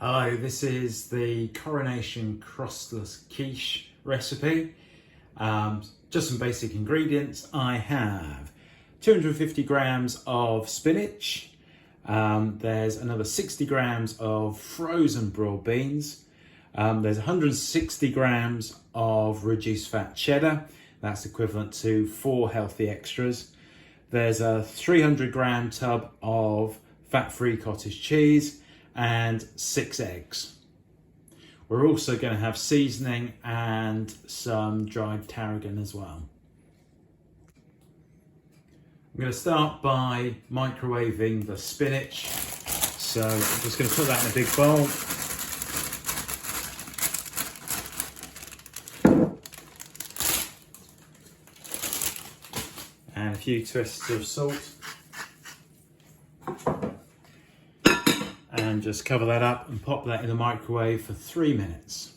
Hello, this is the Coronation crustless quiche recipe. Just some basic ingredients. I have 250 grams of spinach. There's another 60 grams of frozen broad beans. There's 160 grams of reduced fat cheddar. That's equivalent to 4 healthy extras. There's a 300 gram tub of fat-free cottage cheese and 6 eggs. We're also going to have seasoning and some dried tarragon as well. I'm going to start by microwaving the spinach. So I'm just going to put that in a big bowl. And a few twists of salt. And just cover that up and pop that in the microwave for 3 minutes.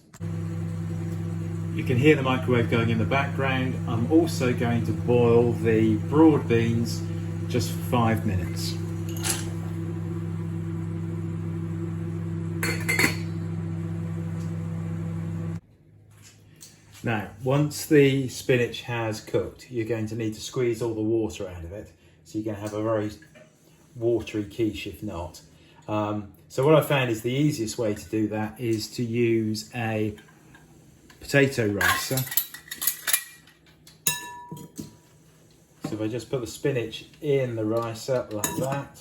You can hear the microwave going in the background. I'm also going to boil the broad beans just for 5 minutes. Now, once the spinach has cooked, you're going to need to squeeze all the water out of it. So you're going to have a very watery quiche if not. So what I found is the easiest way to do that is to use a potato ricer. So if I just put the spinach in the ricer like that.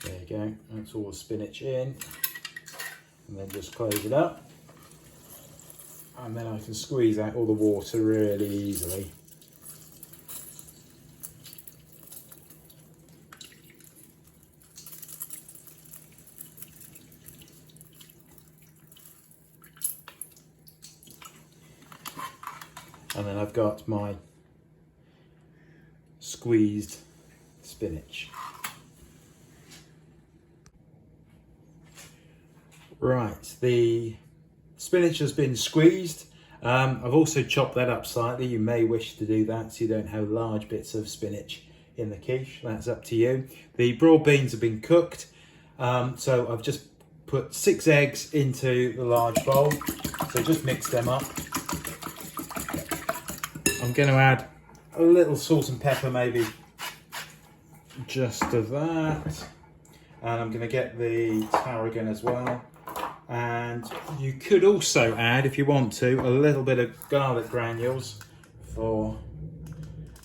There you go, that's all the spinach in, and then just close it up, and then I can squeeze out all the water really easily. And then I've got my squeezed spinach. Right, the spinach has been squeezed. I've also chopped that up slightly. You may wish to do that so you don't have large bits of spinach in the quiche. That's up to you. The broad beans have been cooked. So I've just put 6 eggs into the large bowl. So just mix them up. I'm going to add a little salt and pepper, maybe just of that. And I'm going to get the tarragon as well. And you could also add, if you want to, a little bit of garlic granules for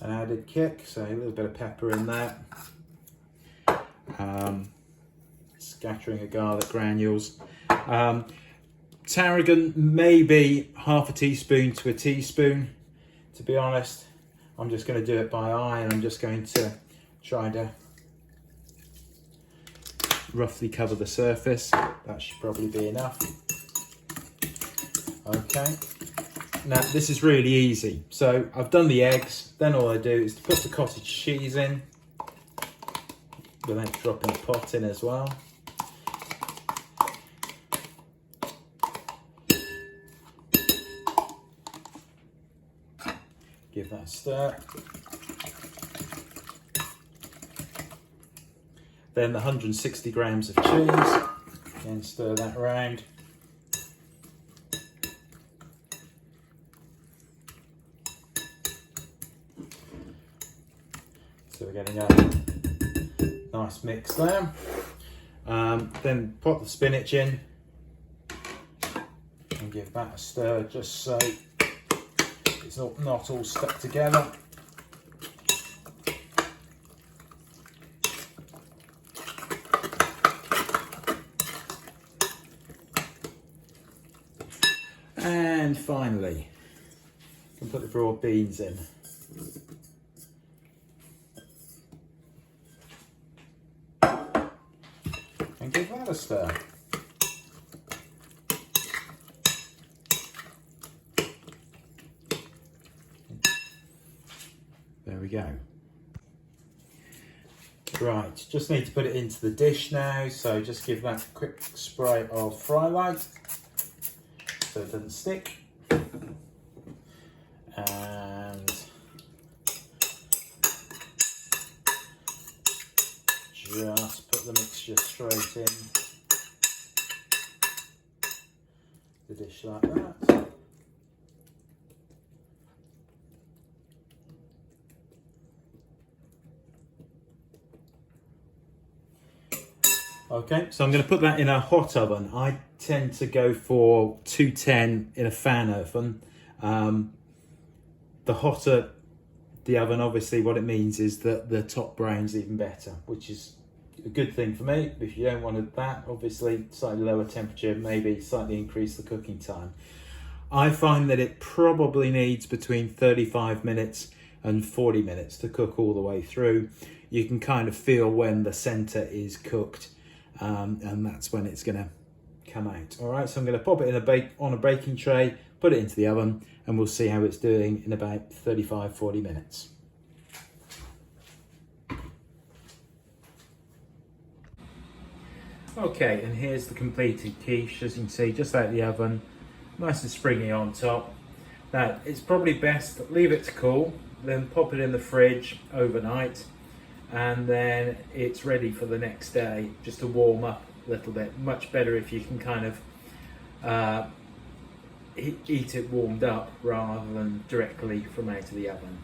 an added kick. So a little bit of pepper in there. Scattering of garlic granules. Tarragon, maybe half a teaspoon to a teaspoon. To be honest, I'm just going to do it by eye, and I'm just going to try to roughly cover the surface. That should probably be enough. Okay, now this is really easy. So I've done the eggs, then all I do is to put the cottage cheese in without dropping the pot in as well. Give that a stir. Then the 160 grams of cheese, and stir that around. So we're getting a nice mix there. Then put the spinach in and give that a stir just so it's not all stuck together. And finally, you can put the broad beans in. And give that a stir. There we go. Right, just need to put it into the dish now, so just give that a quick spray of fry light so it doesn't stick. And just put the mixture straight in the dish like that. Okay, so I'm going to put that in a hot oven. I tend to go for 210 in a fan oven. The hotter the oven, obviously what it means is that the top brown's even better, which is a good thing for me. If you don't want that, obviously slightly lower temperature, maybe slightly increase the cooking time. I find that it probably needs between 35 minutes and 40 minutes to cook all the way through. You can kind of feel when the center is cooked, and that's when it's going to come out. All right, so I'm going to pop it in on a baking tray, put it into the oven, and we'll see how it's doing in about 35-40 minutes. Okay, and here's the completed quiche. As you can see, just out of the oven, nice and springy on top. Now, it's probably best to leave it to cool, then pop it in the fridge overnight, and then it's ready for the next day, just to warm up a little bit. Much better if you can kind of eat it warmed up rather than directly from out of the oven.